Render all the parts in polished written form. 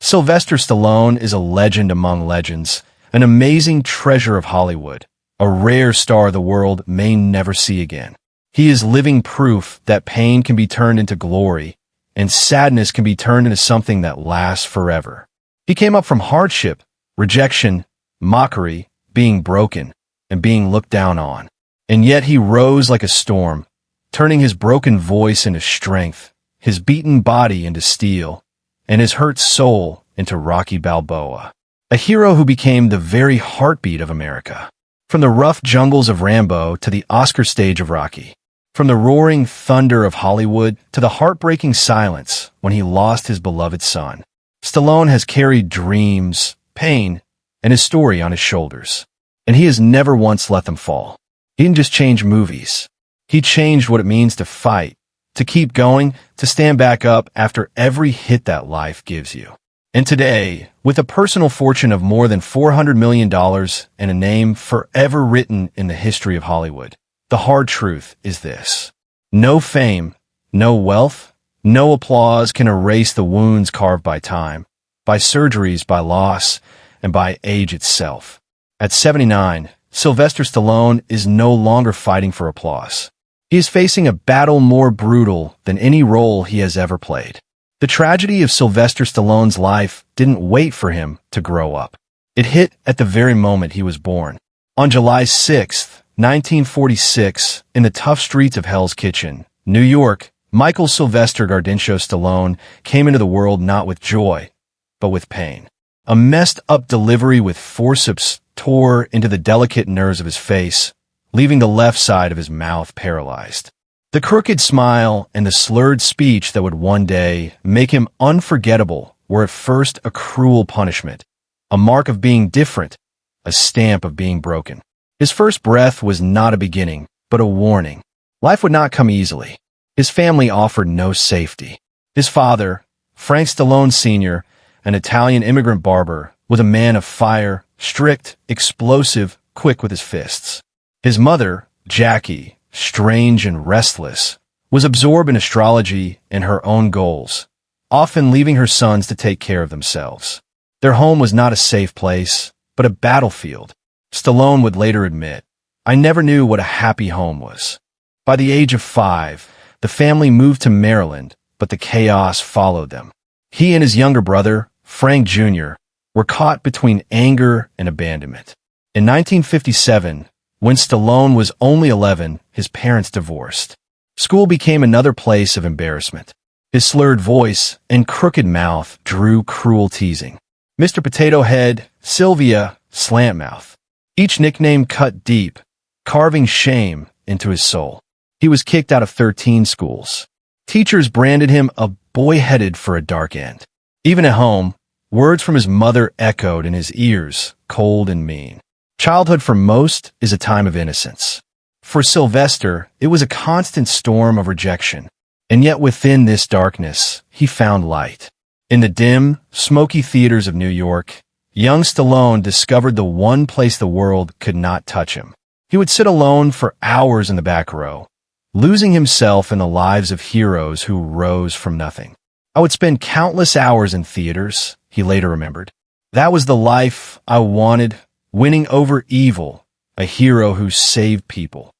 Sylvester Stallone is a legend among legends, an amazing treasure of Hollywood, a rare star the world may never see again. He is living proof that pain can be turned into glory, and sadness can be turned into something that lasts forever. He came up from hardship, rejection, mockery, being broken, and being looked down on. And yet he rose like a storm, turning his broken voice into strength, his beaten body into steel, and his hurt soul into Rocky Balboa. A hero who became the very heartbeat of America. From the rough jungles of Rambo to the Oscar stage of Rocky. From the roaring thunder of Hollywood to the heartbreaking silence when he lost his beloved son. Stallone has carried dreams, pain, and his story on his shoulders. And he has never once let them fall. He didn't just change movies. He changed what it means to fight, to keep going, to stand back up after every hit that life gives you. And today, with a personal fortune of more than $400 million and a name forever written in the history of Hollywood, the hard truth is this. No fame, no wealth, no applause can erase the wounds carved by time, by surgeries, by loss, and by age itself. At 79, Sylvester Stallone is no longer fighting for applause. He is facing a battle more brutal than any role he has ever played. The tragedy of Sylvester Stallone's life didn't wait for him to grow up. It hit at the very moment he was born. On July 6, 1946, in the tough streets of Hell's Kitchen, New York, Michael Sylvester Gardenshow Stallone came into the world not with joy, but with pain. A messed-up delivery with forceps tore into the delicate nerves of his face, leaving the left side of his mouth paralyzed. The crooked smile and the slurred speech that would one day make him unforgettable were at first a cruel punishment, a mark of being different, a stamp of being broken. His first breath was not a beginning, but a warning. Life would not come easily. His family offered no safety. His father, Frank Stallone Sr., an Italian immigrant barber, was a man of fire, strict, explosive, quick with his fists. His mother, Jackie, strange and restless, was absorbed in astrology and her own goals, often leaving her sons to take care of themselves. Their home was not a safe place, but a battlefield. Stallone would later admit, "I never knew what a happy home was." By the age of 5, the family moved to Maryland, but the chaos followed them. He and his younger brother, Frank Jr., were caught between anger and abandonment. In 1957, when Stallone was only 11, his parents divorced. School became another place of embarrassment. His slurred voice and crooked mouth drew cruel teasing. Mr. Potato Head, Sylvia, Slantmouth. Each nickname cut deep, carving shame into his soul. He was kicked out of 13 schools. Teachers branded him a boy headed for a dark end. Even at home, words from his mother echoed in his ears, cold and mean. Childhood for most is a time of innocence. For Sylvester, it was a constant storm of rejection. And yet within this darkness, he found light. In the dim, smoky theaters of New York, young Stallone discovered the one place the world could not touch him. He would sit alone for hours in the back row, losing himself in the lives of heroes who rose from nothing. "I would spend countless hours in theaters," he later remembered. "That was the life I wanted, winning over evil, a hero who saved people."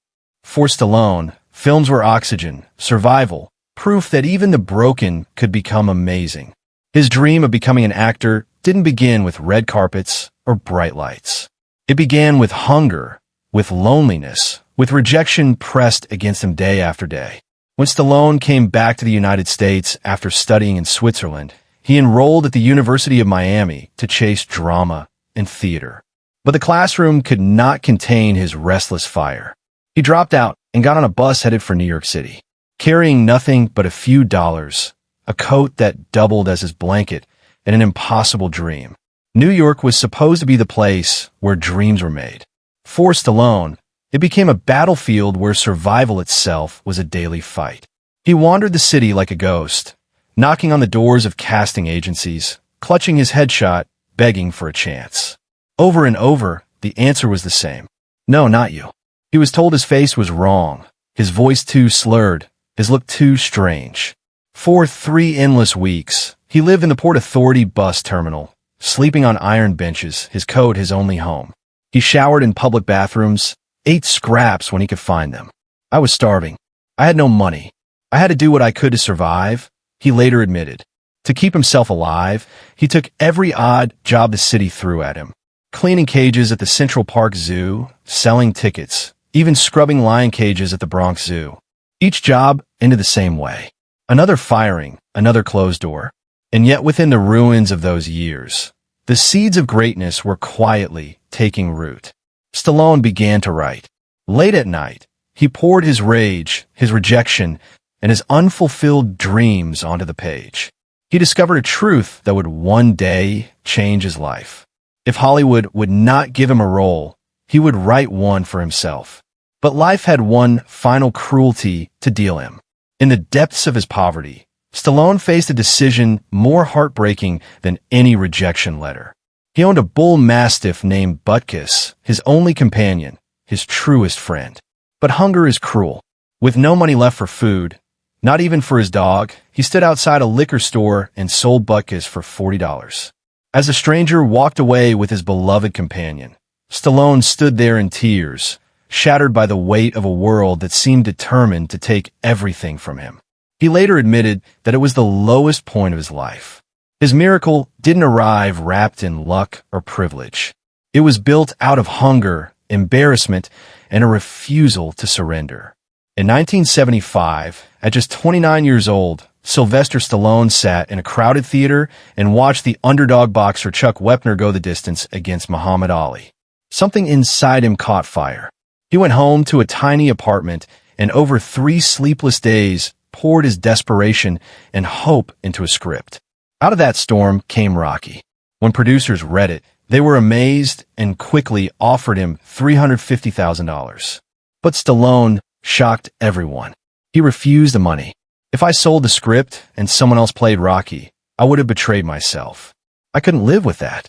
For Stallone, films were oxygen, survival, proof that even the broken could become amazing. His dream of becoming an actor didn't begin with red carpets or bright lights. It began with hunger, with loneliness, with rejection pressed against him day after day. When Stallone came back to the United States after studying in Switzerland, he enrolled at the University of Miami to chase drama and theater. But the classroom could not contain his restless fire. He dropped out and got on a bus headed for New York City, carrying nothing but a few dollars, a coat that doubled as his blanket, and an impossible dream. New York was supposed to be the place where dreams were made. For Stallone, it became a battlefield where survival itself was a daily fight. He wandered the city like a ghost, knocking on the doors of casting agencies, clutching his headshot, begging for a chance. Over and over, the answer was the same. "No, not you." He was told his face was wrong, his voice too slurred, his look too strange. For 3 endless weeks, He lived in the Port Authority bus terminal, sleeping on iron benches, his coat his only home. He showered in public bathrooms, ate scraps when he could find them. I was starving. I had no money. I had to do what I could to survive, he later admitted. To keep himself alive, he took every odd job the city threw at him. Cleaning cages at the Central Park Zoo, selling tickets, even scrubbing lion cages at the Bronx Zoo. Each job ended the same way. Another firing, another closed door. And yet within the ruins of those years, the seeds of greatness were quietly taking root. Stallone began to write. Late at night, he poured his rage, his rejection, and his unfulfilled dreams onto the page. He discovered a truth that would one day change his life. If Hollywood would not give him a role, he would write one for himself. But life had one final cruelty to deal him. In the depths of his poverty, Stallone faced a decision more heartbreaking than any rejection letter. He owned a bull mastiff named Butkus, his only companion, his truest friend. But hunger is cruel. With no money left for food, not even for his dog, he stood outside a liquor store and sold Butkus for $40. As a stranger walked away with his beloved companion, Stallone stood there in tears, shattered by the weight of a world that seemed determined to take everything from him. He later admitted that it was the lowest point of his life. His miracle didn't arrive wrapped in luck or privilege. It was built out of hunger, embarrassment, and a refusal to surrender. In 1975, at just 29 years old, Sylvester Stallone sat in a crowded theater and watched the underdog boxer Chuck Wepner go the distance against Muhammad Ali. Something inside him caught fire. He went home to a tiny apartment and over 3 sleepless days poured his desperation and hope into a script. Out of that storm came Rocky. When producers read it, they were amazed and quickly offered him $350,000. But Stallone shocked everyone. He refused the money. If I sold the script and someone else played Rocky, I would have betrayed myself. I couldn't live with that.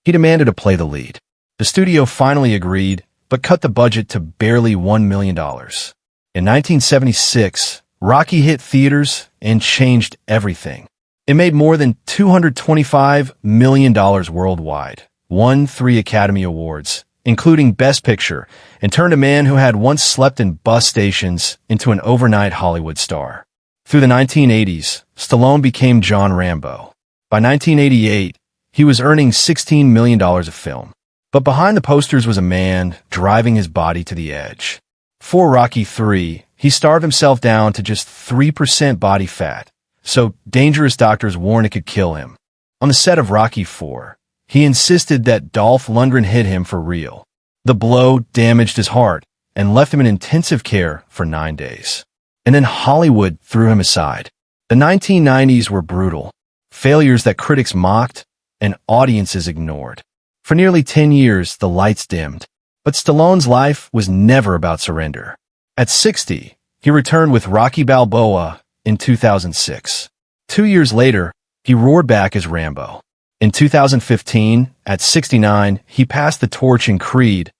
He demanded to play the lead. The studio finally agreed, but cut the budget to barely $1 million. In 1976, Rocky hit theaters and changed everything. It made more than $225 million worldwide, won 3 Academy Awards, including Best Picture, and turned a man who had once slept in bus stations into an overnight Hollywood star. Through the 1980s, Stallone became John Rambo. By 1988, he was earning $16 million a film. But behind the posters was a man driving his body to the edge. For Rocky III, he starved himself down to just 3% body fat, so dangerous doctors warned it could kill him. On the set of Rocky IV, he insisted that Dolph Lundgren hit him for real. The blow damaged his heart and left him in intensive care for 9 days. And then Hollywood threw him aside. The 1990s were brutal. Failures that critics mocked and audiences ignored. For nearly 10 years, the lights dimmed. But Stallone's life was never about surrender. At 60, he returned with Rocky Balboa in 2006. 2 years later, he roared back as Rambo. In 2015, at 69, he passed the torch in Creed,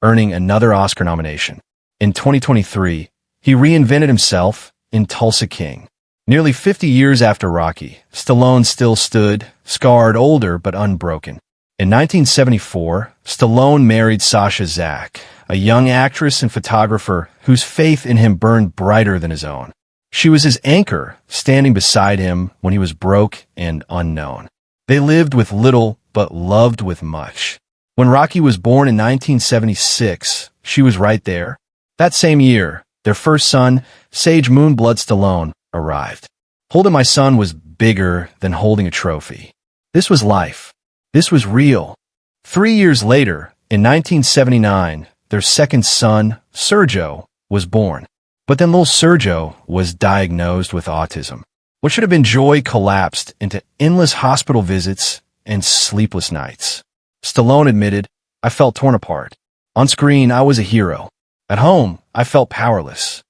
earning another Oscar nomination. In 2023, he reinvented himself in Tulsa King. Nearly 50 years after Rocky, Stallone still stood, scarred, older, but unbroken. In 1974, Stallone married Sasha Zack, a young actress and photographer whose faith in him burned brighter than his own. She was his anchor, standing beside him when he was broke and unknown. They lived with little, but loved with much. When Rocky was born in 1976, she was right there. That same year, their first son, Sage Moonblood Stallone, arrived. Holding my son was bigger than holding a trophy. This was life. This was real. 3 years later, in 1979, their second son, Sergio, was born. But then little Sergio was diagnosed with autism. What should have been joy collapsed into endless hospital visits and sleepless nights. Stallone admitted, "I felt torn apart. On screen, I was a hero. At home, I felt powerless."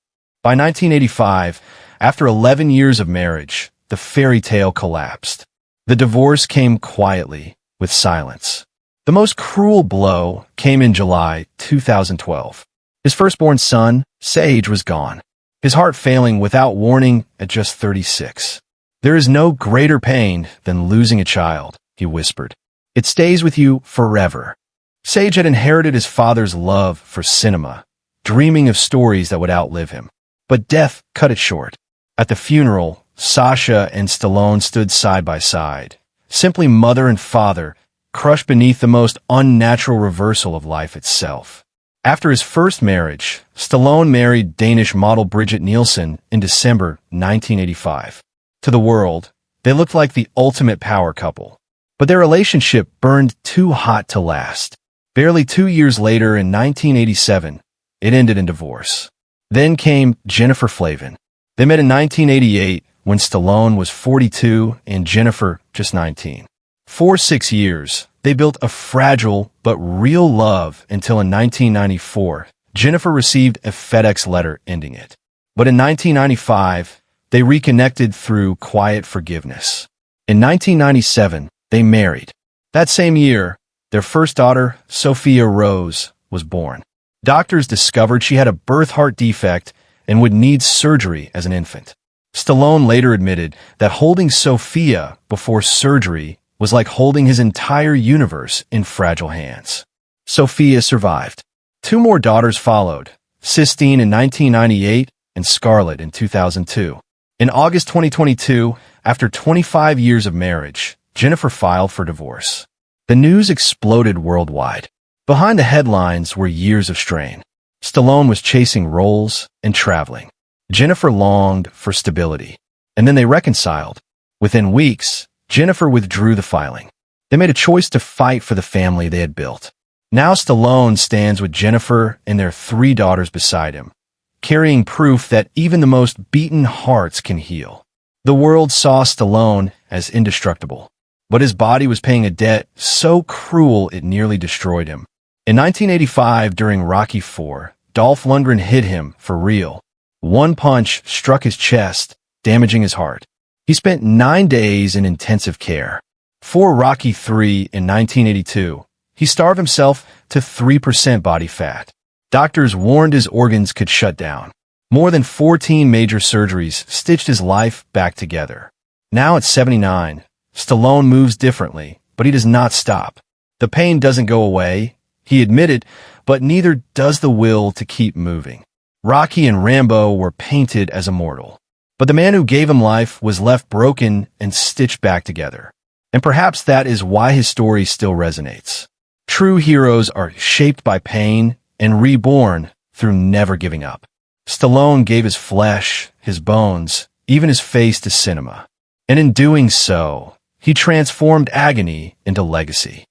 By 1985, after 11 years of marriage, the fairy tale collapsed. The divorce came quietly, with silence. The most cruel blow came in July 2012. His firstborn son, Sage, was gone, his heart failing without warning at just 36. "There is no greater pain than losing a child," he whispered. "It stays with you forever." Sage had inherited his father's love for cinema, dreaming of stories that would outlive him. But death cut it short. At the funeral, Sasha and Stallone stood side by side, simply mother and father, crushed beneath the most unnatural reversal of life itself. After his first marriage, Stallone married Danish model Brigitte Nielsen in December 1985. To the world, they looked like the ultimate power couple. But their relationship burned too hot to last. Barely 2 years later, in 1987, it ended in divorce. Then came Jennifer Flavin. They met in 1988 when Stallone was 42 and Jennifer just 19. For 6 years, they built a fragile but real love until in 1994, Jennifer received a FedEx letter ending it. But in 1995, they reconnected through quiet forgiveness. In 1997, they married. That same year, their first daughter, Sophia Rose, was born. Doctors discovered she had a birth heart defect and would need surgery as an infant. Stallone later admitted that holding Sophia before surgery was like holding his entire universe in fragile hands. Sophia survived. 2 more daughters followed, Sistine in 1998 and Scarlett in 2002. In August 2022, after 25 years of marriage, Jennifer filed for divorce. The news exploded worldwide. Behind the headlines were years of strain. Stallone was chasing roles and traveling. Jennifer longed for stability. And then they reconciled. Within weeks, Jennifer withdrew the filing. They made a choice to fight for the family they had built. Now Stallone stands with Jennifer and their 3 daughters beside him, carrying proof that even the most beaten hearts can heal. The world saw Stallone as indestructible, but his body was paying a debt so cruel it nearly destroyed him. In 1985, during Rocky IV, Dolph Lundgren hit him for real. One punch struck his chest, damaging his heart. He spent 9 days in intensive care. For Rocky III in 1982, he starved himself to 3% body fat. Doctors warned his organs could shut down. More than 14 major surgeries stitched his life back together. Now at 79, Stallone moves differently, but he does not stop. The pain doesn't go away, he admitted, but neither does the will to keep moving. Rocky and Rambo were painted as immortal, but the man who gave him life was left broken and stitched back together. And perhaps that is why his story still resonates. True heroes are shaped by pain and reborn through never giving up. Stallone gave his flesh, his bones, even his face to cinema. And in doing so, he transformed agony into legacy.